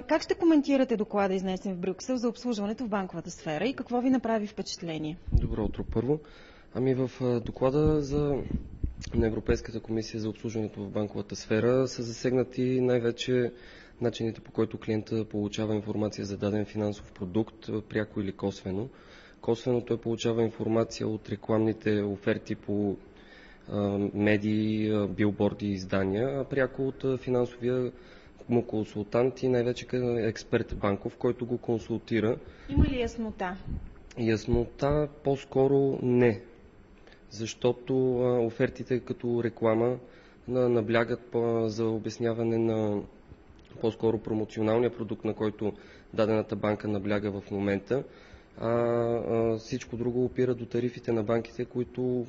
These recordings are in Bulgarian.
Как ще коментирате доклада, изнесен в Брюксел, за обслужването в банковата сфера и какво ви направи впечатление? Добро утро първо. В доклада на Европейската комисия за обслужването в банковата сфера са засегнати най-вече начините, по който клиента получава информация за даден финансов продукт, пряко или косвено. Косвено той получава информация от рекламните оферти по медии, билборди и издания, а пряко от финансовия му консултант и най-вече експерт банков, който го консултира. Има ли яснота? Яснота по-скоро не, защото офертите като реклама наблягат за обясняване на по-скоро промоционалния продукт, на който дадената банка набляга в момента, всичко друго опира до тарифите на банките, които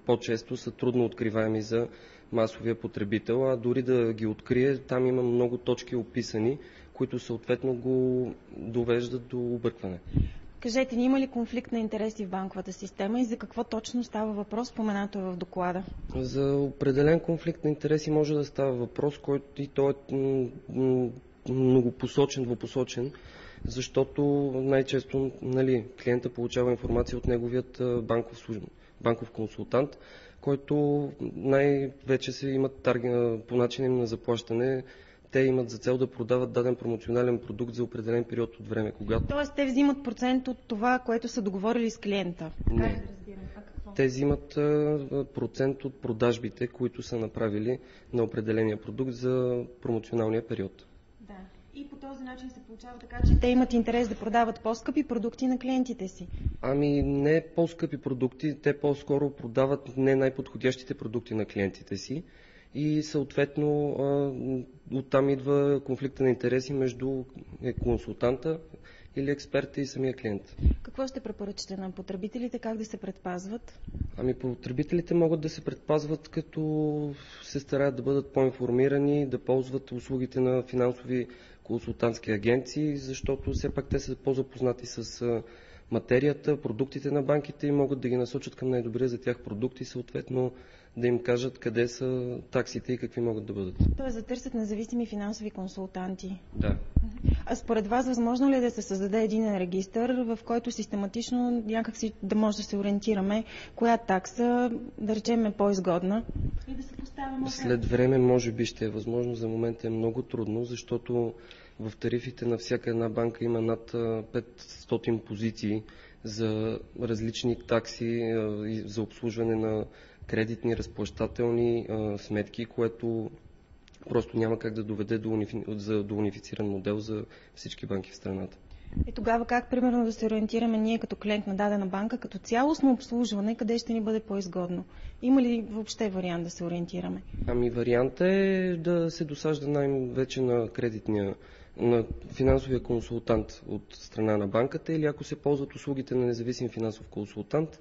по-често са трудно откриваеми за масовия потребител, а дори да ги открие, там има много точки описани, които съответно го довеждат до объркване. Кажете ни, има ли конфликт на интереси в банковата система и за какво точно става въпрос, споменато в доклада? За определен конфликт на интереси може да става въпрос, който и той е многопосочен, двупосочен, защото най-често клиента получава информация от неговият банков консултант, който най-вече се имат по начин на заплащане. Те имат за цел да продават даден промоционален продукт за определен период от време. Тоест те взимат процент от това, което са договорили с клиента? Не. Те взимат процент от продажбите, които са направили на определения продукт за промоционалния период. Да. И по този начин се получава така, че те имат интерес да продават по-скъпи продукти на клиентите си. Не по-скъпи продукти, те по-скоро продават не най-подходящите продукти на клиентите си. И съответно оттам идва конфликта на интереси между консултанта или експерта и самия клиент. Какво ще препоръчате на потребителите, как да се предпазват? Потребителите могат да се предпазват, като се стараят да бъдат по-информирани, да ползват услугите на финансови консултантски агенции, защото все пак те са по-запознати с материята, продуктите на банките и могат да ги насочат към най-добрия за тях продукти, съответно да им кажат къде са таксите и какви могат да бъдат. Тоест да търсят независими финансови консултанти. Да. А според вас възможно ли е да се създаде един регистър, в който систематично някакси да може да се ориентираме коя такса, да речем, е по-изгодна и да се поставя? След време може би ще е възможно, за момента е много трудно, защото в тарифите на всяка една банка има над 500 позиции за различни такси за обслужване на кредитни, разплащателни сметки, което просто няма как да доведе до унифициран модел за всички банки в страната. И тогава как, примерно, да се ориентираме ние като клиент на дадена банка, като цялостно обслужване, къде ще ни бъде по-изгодно? Има ли въобще вариант да се ориентираме? Вариантът е да се досажда най-вече на финансовия консултант от страна на банката или ако се ползват услугите на независим финансов консултант,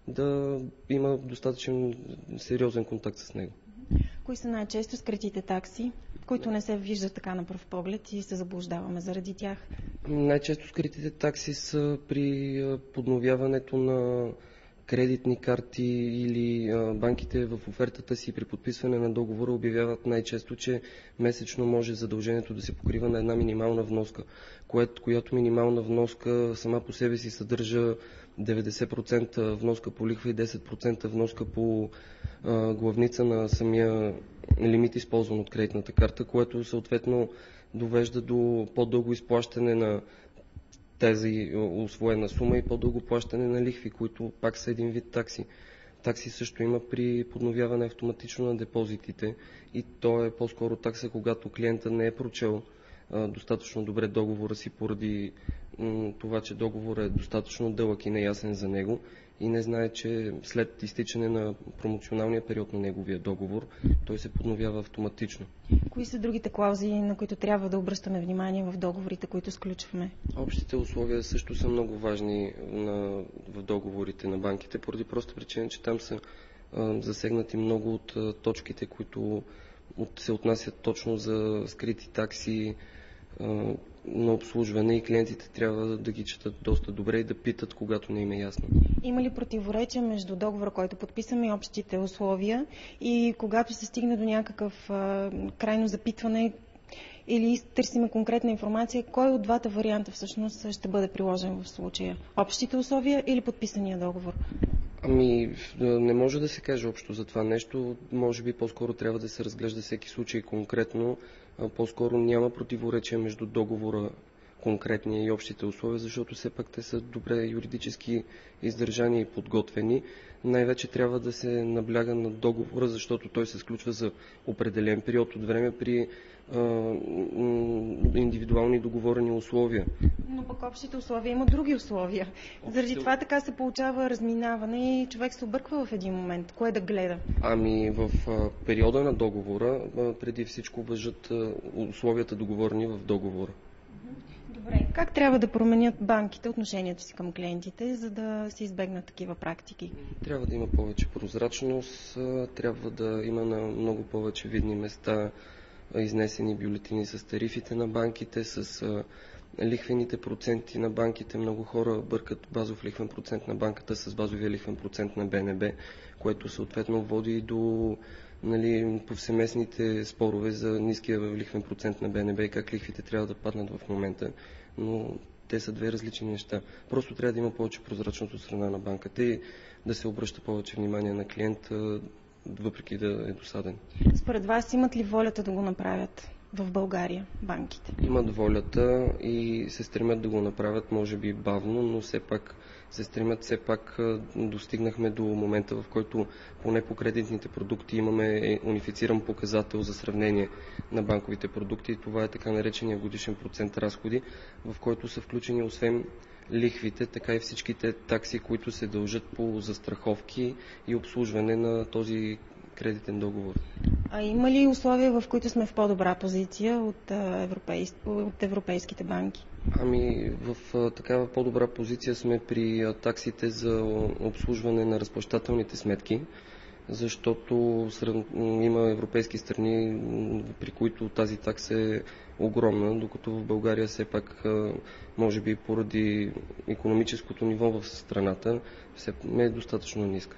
да има достатъчно сериозен контакт с него. Кои са най-често скритите такси, които не се виждат така на пръв поглед и се заблуждаваме заради тях? Най-често скритите такси са при подновяването на кредитни карти или банките в офертата си при подписване на договора обявяват най-често, че месечно може задължението да се покрива на една минимална вноска, която минимална вноска сама по себе си съдържа 90% вноска по лихва и 10% вноска по главница на самия лимит, използван от кредитната карта, което съответно довежда до по-дълго изплащане на тази усвоена сума и по-дълго плащане на лихви, които пак са един вид такси. Такси също има при подновяване автоматично на депозитите и то е по-скоро такса, когато клиента не е прочел достатъчно добре договора си поради това, че договорът е достатъчно дълъг и неясен за него и не знае, че след изтичане на промоционалния период на неговия договор, той се подновява автоматично. Кои са другите клаузи, на които трябва да обръщаме внимание в договорите, които сключваме? Общите условия също са много важни в договорите на банките, поради проста причина, че там са засегнати много от точките, които се отнасят точно за скрити такси на обслужване и клиентите трябва да ги четат доста добре и да питат, когато не им е ясно. Има ли противоречие между договора, който подписаме и общите условия и когато се стигне до някакъв крайно запитване или търсиме конкретна информация, кой от двата варианта всъщност ще бъде приложен в случая? Общите условия или подписания договор? Ами, не може да се каже общо за това нещо. Може би по-скоро трябва да се разглежда всеки случай конкретно. По-скоро няма противоречие между договора конкретния и общите условия, защото все пак те са добре юридически издържани и подготвени. Най-вече трябва да се набляга на договора, защото той се сключва за определен период от време при индивидуални договорени условия. Но пък общите условия има други условия. Заради това така се получава разминаване и човек се обърква в един момент. Кое да гледа? Ами в периода на договора преди всичко важат условията договорени в договора. Добре. Как трябва да променят банките отношението си към клиентите, за да се избегнат такива практики? Трябва да има повече прозрачност, трябва да има на много повече видни места изнесени бюлетини с тарифите на банките, с лихвените проценти на банките. Много хора бъркат базов лихвен процент на банката с базовия лихвен процент на БНБ, което съответно води до повсеместните спорове за ниския лихвен процент на БНБ и как лихвите трябва да паднат в момента. Но те са две различни неща. Просто трябва да има повече прозрачност от страна на банката и да се обръща повече внимание на клиента, въпреки да е досаден. Според вас имат ли волята да го направят в България банките? Имат волята и се стремят да го направят, може би бавно, но все пак се стремят. Все пак достигнахме до момента, в който поне по кредитните продукти имаме унифициран показател за сравнение на банковите продукти. И това е така наречения годишен процент разходи, в който са включени освен лихвите, така и всичките такси, които се дължат по застраховки и обслужване на този кредитен договор. А има ли условия, в които сме в по-добра позиция от европейските банки? Ами в такава по-добра позиция сме при таксите за обслужване на разплащателните сметки, защото има европейски страни, при които тази такса е огромна, докато в България все пак, може би поради икономическото ниво в страната, не е достатъчно ниска.